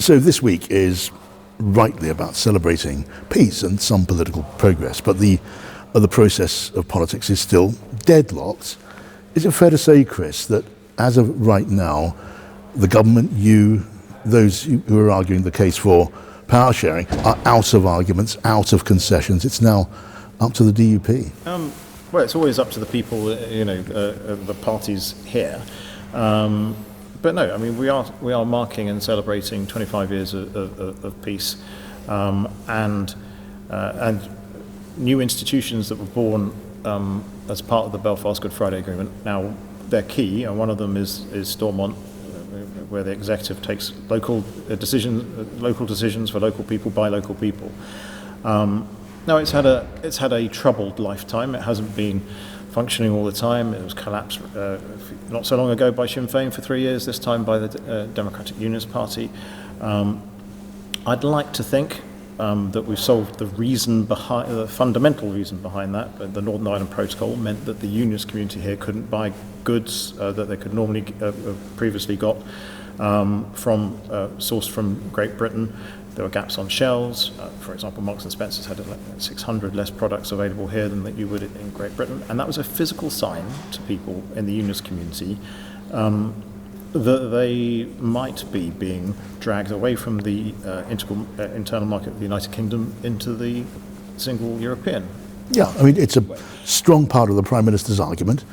So this week is rightly about celebrating peace and some political progress, but the process of politics is still deadlocked. Is it fair to say, Chris, that as of right now, the government, those who are arguing the case for power sharing, are out of arguments, out of concessions? It's now up to the DUP. Well, it's always up to the people, the parties here. But no, I mean, we are marking and celebrating 25 years of peace, and new institutions that were born as part of the Belfast Good Friday Agreement. Now, they're key, and one of them is Stormont, where the executive takes local decisions for local people by local people. Now, it's had a troubled lifetime. It hasn't been functioning all the time. It was collapsed not so long ago by Sinn Féin for 3 years, this time by the Democratic Unionist Party. I'd like to think that we've solved the fundamental reason behind that. The Northern Ireland Protocol meant that the unionist community here couldn't buy goods that they could normally previously got sourced from Great Britain. There were gaps on shelves. For example, Marks & Spencer's had 600 less products available here than that you would in Great Britain. And that was a physical sign to people in the unionist community that they might be being dragged away from the internal market of the United Kingdom into the single European. Yeah, I mean, it's a strong part of the Prime Minister's argument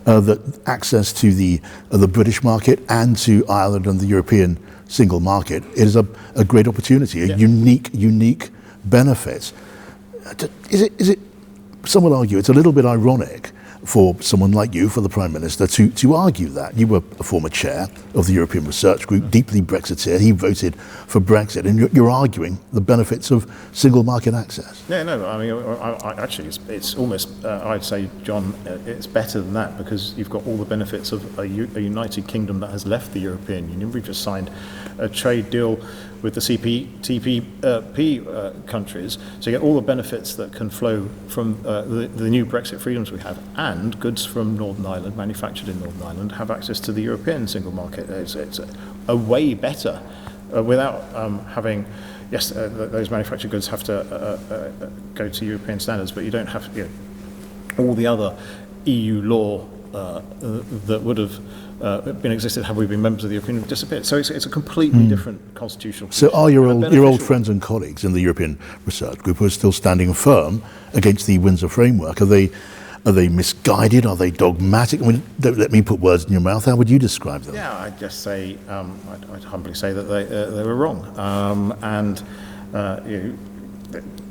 that access to the British market and to Ireland and the European single market is a great opportunity, a unique benefit. Is it? Some would argue it's a little bit ironic for someone like you, for the Prime Minister, to argue that. You were a former chair of the European Research Group, deeply Brexiteer. He voted for Brexit, and you're arguing the benefits of single market access. Yeah, no, I mean, actually, it's almost, I'd say, John, it's better than that, because you've got all the benefits of a United Kingdom that has left the European Union. We've just signed a trade deal with the TPP countries, so you get all the benefits that can flow from the new Brexit freedoms we have, and goods from Northern Ireland, manufactured in Northern Ireland, have access to the European single market. It's a way better without having, yes, those manufactured goods have to go to European standards, but you don't have all the other EU law that would have been existed had we been members of the European Union disappeared. So it's a completely different constitutional position. So are your old friends and colleagues in the European Research Group who are still standing firm against the Windsor framework, are they misguided? Are they dogmatic? I mean, don't let me put words in your mouth. How would you describe them? Yeah, I'd just say, I'd humbly say that they were wrong.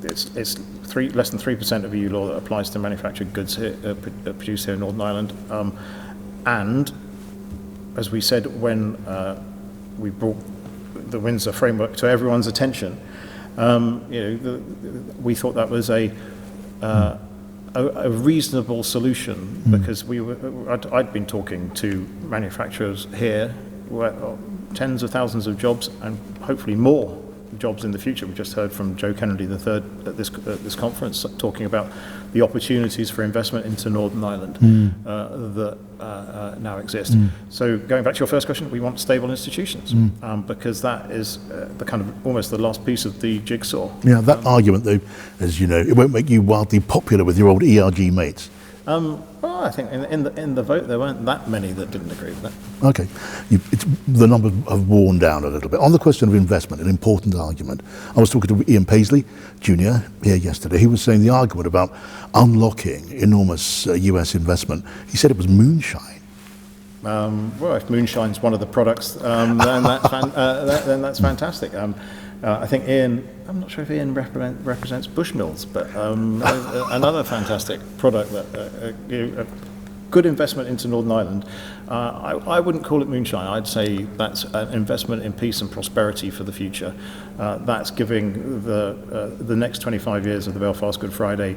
It's less than 3% of EU law that applies to manufactured goods here, produced here in Northern Ireland. And as we said when we brought the Windsor framework to everyone's attention, we thought that was a reasonable solution, because I'd been talking to manufacturers here, where tens of thousands of jobs and hopefully more jobs in the future. We just heard from Joe Kennedy III at this conference talking about the opportunities for investment into Northern Ireland that now exist. So going back to your first question, we want stable institutions, because that is the kind of almost the last piece of the jigsaw. Yeah, that argument, though, as you know, it won't make you wildly popular with your old ERG mates. Well, I think in the vote there weren't that many that didn't agree with that. Okay, the numbers have worn down a little bit. On the question of investment, an important argument. I was talking to Ian Paisley Jr. here yesterday. He was saying the argument about unlocking enormous US investment. He said it was moonshine. Well, if moonshine's one of the products, then that's fantastic. I think Ian, I'm not sure if Ian represents Bushmills, but another fantastic product that good investment into Northern Ireland. I wouldn't call it moonshine. I'd say that's an investment in peace and prosperity for the future. That's giving the next 25 years of the Belfast Good Friday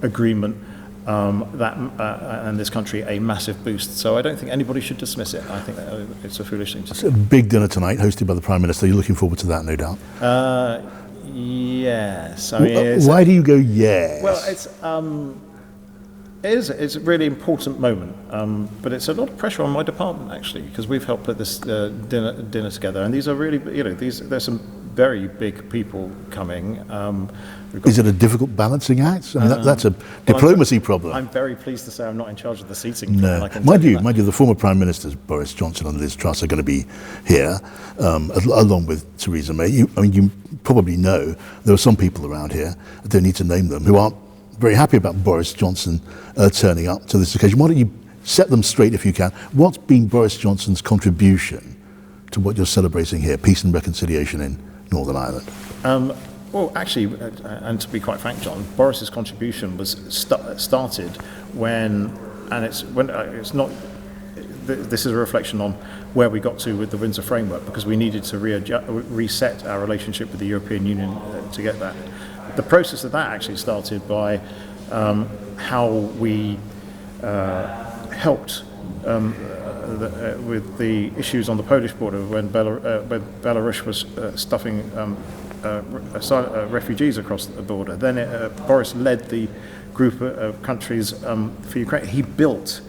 Agreement and this country a massive boost. So I don't think anybody should dismiss it. I think it's a foolish thing to say. It's a big dinner tonight, hosted by the Prime Minister. You're looking forward to that, no doubt. Yes. I mean, why do you go yes? Well, it's It is. It's a really important moment, but it's a lot of pressure on my department actually, because we've helped put this dinner together, and these are really, there's some very big people coming. Is it a difficult balancing act? I mean, that's a diplomacy problem. I'm very pleased to say I'm not in charge of the seating. No, mind you, the former Prime Ministers Boris Johnson and Liz Truss are going to be here, along with Theresa May. You probably know there are some people around here, I don't need to name them, who aren't very happy about Boris Johnson turning up to this occasion. Why don't you set them straight if you can? What's been Boris Johnson's contribution to what you're celebrating here, peace and reconciliation in Northern Ireland? Well, actually, and to be quite frank, John, Boris's contribution was started when it's not. This is a reflection on where we got to with the Windsor framework, because we needed to reset our relationship with the European Union to get that. The process of that actually started by how we helped with the issues on the Polish border when Belarus was stuffing refugees across the border. Then Boris led the group of countries for Ukraine. He built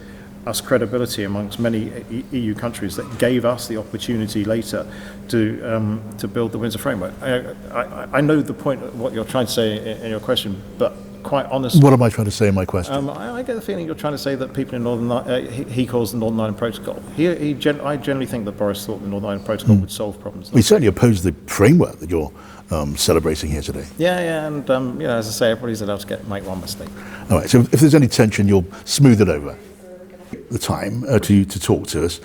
us credibility amongst many EU countries that gave us the opportunity later to build the Windsor framework. I know the point of what you're trying to say in your question, but quite honestly, what am I trying to say in my question? I get the feeling you're trying to say that people in Northern he calls the Northern Ireland Protocol. I generally think that Boris thought the Northern Ireland Protocol would solve problems. We certainly oppose the framework that you're celebrating here today. Yeah, and as I say, everybody's allowed to make one mistake. All right. So if there's any tension, you'll smooth it over. The time to talk to us.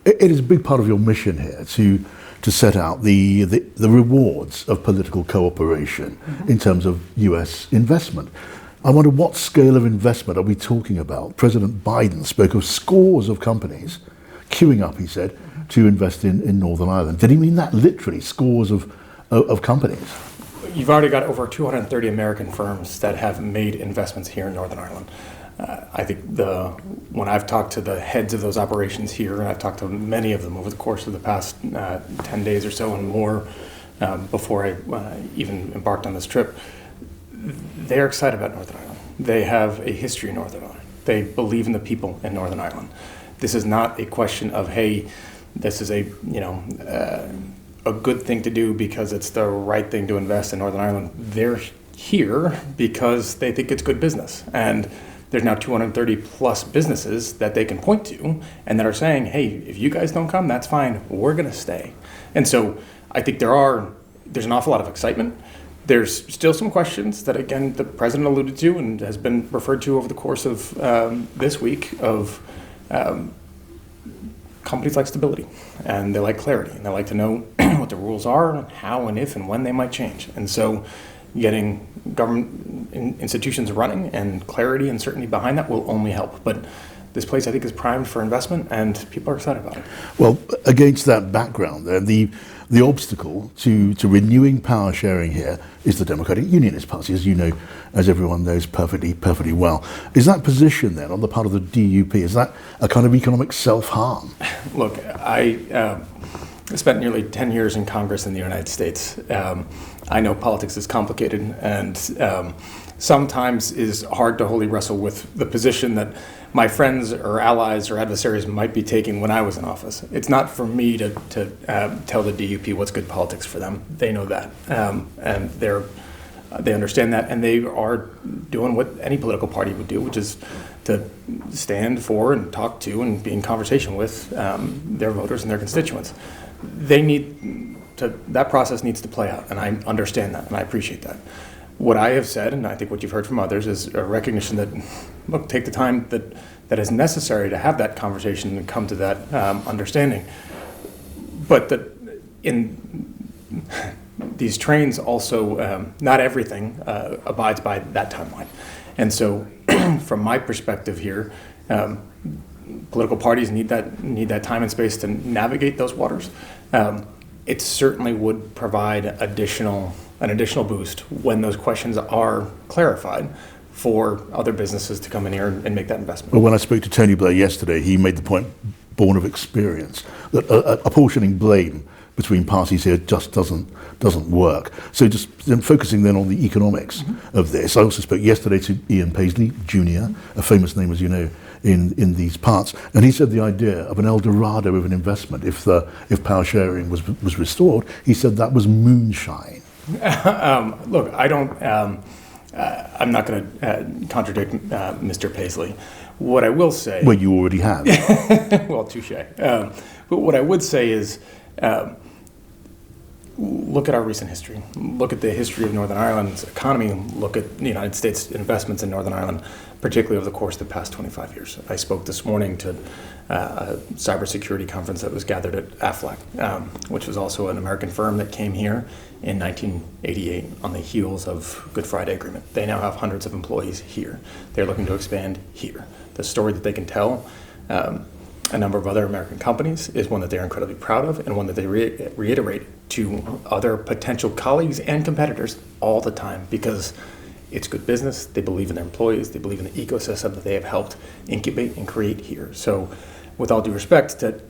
It is a big part of your mission here to set out the rewards of political cooperation in terms of US investment. I wonder, what scale of investment are we talking about? President Biden spoke of scores of companies queuing up, he said, to invest in Northern Ireland. Did he mean that literally, scores of companies? You've already got over 230 American firms that have made investments here in Northern Ireland. I think when I've talked to the heads of those operations here, and I've talked to many of them over the course of the past 10 days or so and more before I even embarked on this trip, they're excited about Northern Ireland. They have a history in Northern Ireland. They believe in the people in Northern Ireland. This is not a question of, hey, this is a good thing to do because it's the right thing to invest in Northern Ireland. They're here because they think it's good business. And there's now 230 plus businesses that they can point to and that are saying, hey, if you guys don't come, that's fine. We're going to stay. And so I think there's an awful lot of excitement. There's still some questions that, again, the president alluded to and has been referred to over the course of this week of companies like stability, and they like clarity, and they like to know what the rules are, how and if and when they might change. And so getting government institutions running and clarity and certainty behind that will only help. But this place, I think, is primed for investment, and people are excited about it. Well, against that background, the obstacle to renewing power sharing here is the Democratic Unionist Party, as you know, as everyone knows perfectly well. Is that position then on the part of the DUP, is that a kind of economic self-harm? Look, I spent nearly 10 years in Congress in the United States. I know politics is complicated and sometimes is hard to wholly wrestle with the position that my friends or allies or adversaries might be taking when I was in office. It's not for me to tell the DUP what's good politics for them. They know that, and they understand that, and they are doing what any political party would do, which is to stand for and talk to and be in conversation with their voters and their constituents. That process needs to play out, and I understand that, and I appreciate that. What I have said, and I think what you've heard from others, is a recognition that, look, take the time that is necessary to have that conversation and come to that understanding. But that in these trains also, not everything abides by that timeline. And so from my perspective here, political parties need that time and space to navigate those waters. It certainly would provide an additional boost when those questions are clarified for other businesses to come in here and make that investment. Well, when I spoke to Tony Blair yesterday, he made the point, born of experience, that apportioning blame between parties here just doesn't work. So just focusing then on the economics of this. I also spoke yesterday to Ian Paisley Jr., a famous name, as you know, in these parts, and he said the idea of an El Dorado of an investment, if power sharing was restored, he said that was moonshine. Look, I don't. I'm not going to contradict Mr. Paisley. What I will say. Well, you already have. Well, touche. But what I would say is, look at our recent history. Look at the history of Northern Ireland's economy. Look at the United States investments in Northern Ireland, particularly over the course of the past 25 years. I spoke this morning to a cybersecurity conference that was gathered at AFLAC, which was also an American firm that came here in 1988 on the heels of Good Friday Agreement. They now have hundreds of employees here. They're looking to expand here. The story that they can tell a number of other American companies is one that they're incredibly proud of, and one that they reiterate to other potential colleagues and competitors all the time, because it's good business. They believe in their employees. They believe in the ecosystem that they have helped incubate and create here. So with all due respect to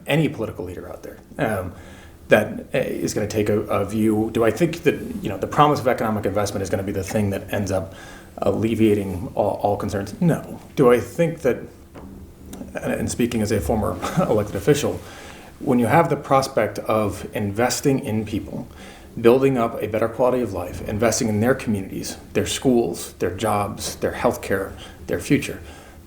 any political leader out there that is going to take a view, do I think that the promise of economic investment is going to be the thing that ends up alleviating all concerns? No. Do I think that, and speaking as a former elected official, when you have the prospect of investing in people, building up a better quality of life, investing in their communities, their schools, their jobs, their healthcare, their future,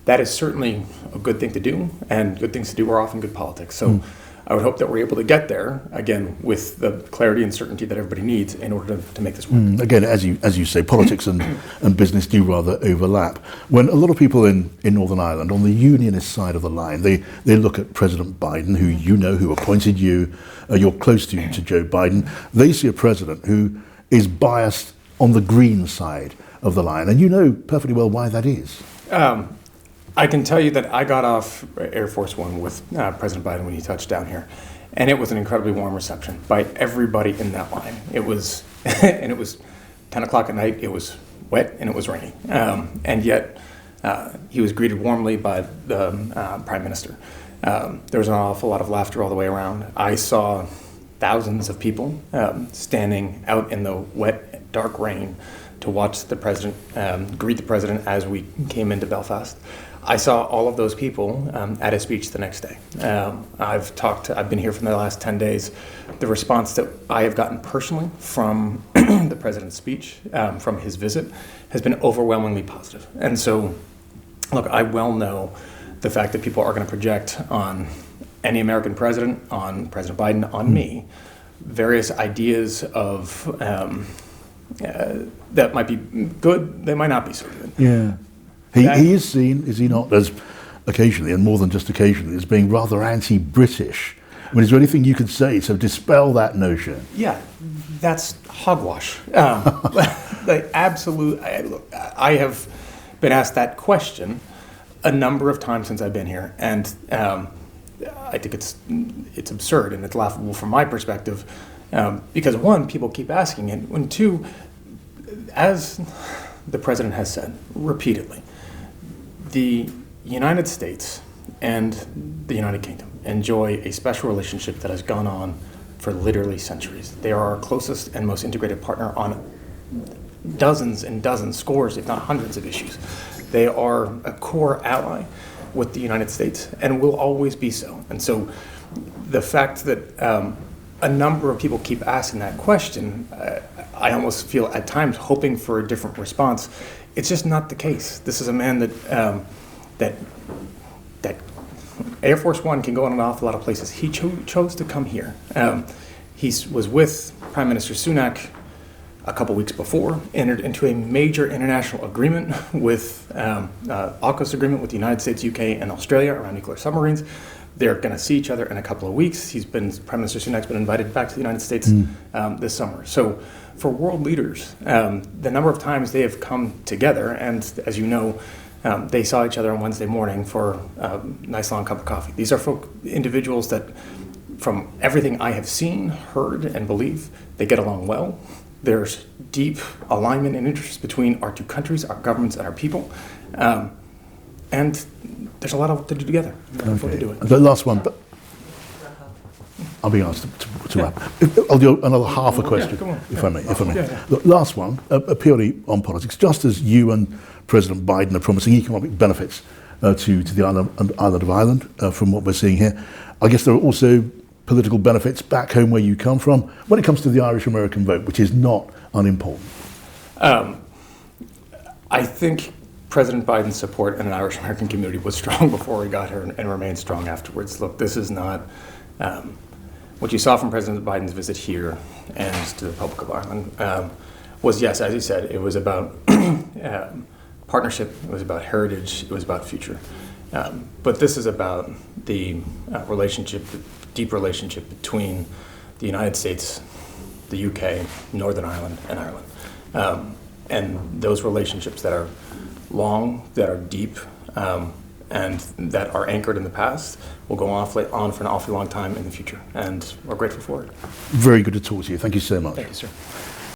that is certainly a good thing to do, and good things to do are often good politics. So I would hope that we're able to get there, again, with the clarity and certainty that everybody needs in order to make this work. Again, as you say, politics and business do rather overlap. When a lot of people in Northern Ireland, on the unionist side of the line, they look at President Biden, who appointed you, you're close to Joe Biden. They see a president who is biased on the green side of the line, and you know perfectly well why that is. I can tell you that I got off Air Force One with President Biden when he touched down here, and it was an incredibly warm reception by everybody in that line. It was, and it was 10 o'clock at night. It was wet and it was rainy, and yet he was greeted warmly by the Prime Minister. There was an awful lot of laughter all the way around. I saw thousands of people standing out in the wet, dark rain to watch the president greet the president as we came into Belfast. I saw all of those people at his speech the next day. I've been here for the last 10 days. The response that I have gotten personally from the president's speech, from his visit, has been overwhelmingly positive. And so, look, I well know the fact that people are going to project on any American president, on President Biden, on me, various ideas of that might be good, they might not be so good. Yeah. He is seen, is he not, as occasionally, and more than just occasionally, as being rather anti-British. I mean, is there anything you could say to dispel that notion? Yeah, that's hogwash. Like absolute. I have been asked that question a number of times since I've been here, and I think it's absurd and it's laughable from my perspective, because one, people keep asking it, and two, as the president has said repeatedly, the United States and the United Kingdom enjoy a special relationship that has gone on for literally centuries. They are our closest and most integrated partner on dozens and dozens, scores, if not hundreds of issues. They are a core ally with the United States and will always be so. And so the fact that a number of people keep asking that question, I almost feel at times hoping for a different response. It's just not the case. This is a man that Air Force One can go in an awful lot of places. He chose to come here. He was with Prime Minister Sunak a couple weeks before, entered into a major international agreement with AUKUS agreement with the United States, UK, and Australia around nuclear submarines. They're going to see each other in a couple of weeks. Prime Minister Sunak's been invited back to the United States this summer. So for world leaders, the number of times they have come together, and as you know, they saw each other on Wednesday morning for a nice long cup of coffee. These are individuals that, from everything I have seen, heard, and believe, they get along well. There's deep alignment and interest between our two countries, our governments, and our people. And there's a lot to do together. Okay. The last one. I'm being asked to wrap. I'll do another half a question, go on. if I may. Yeah. The last one, purely on politics. Just as you and President Biden are promising economic benefits to the island of Ireland, from what we're seeing here, I guess there are also political benefits back home where you come from when it comes to the Irish-American vote, which is not unimportant. I think President Biden's support in an Irish-American community was strong before he got here and remained strong afterwards. Look, this is not what you saw from President Biden's visit here and to the Republic of Ireland was, yes, as he said, it was about partnership, it was about heritage, it was about future. But this is about the relationship, the deep relationship between the United States, the UK, Northern Ireland, and Ireland. And those relationships that are long, that are deep, and that are anchored in the past will go on for an awfully long time in the future. And we're grateful for it. Very good to talk to you. Thank you so much. Thank you, sir.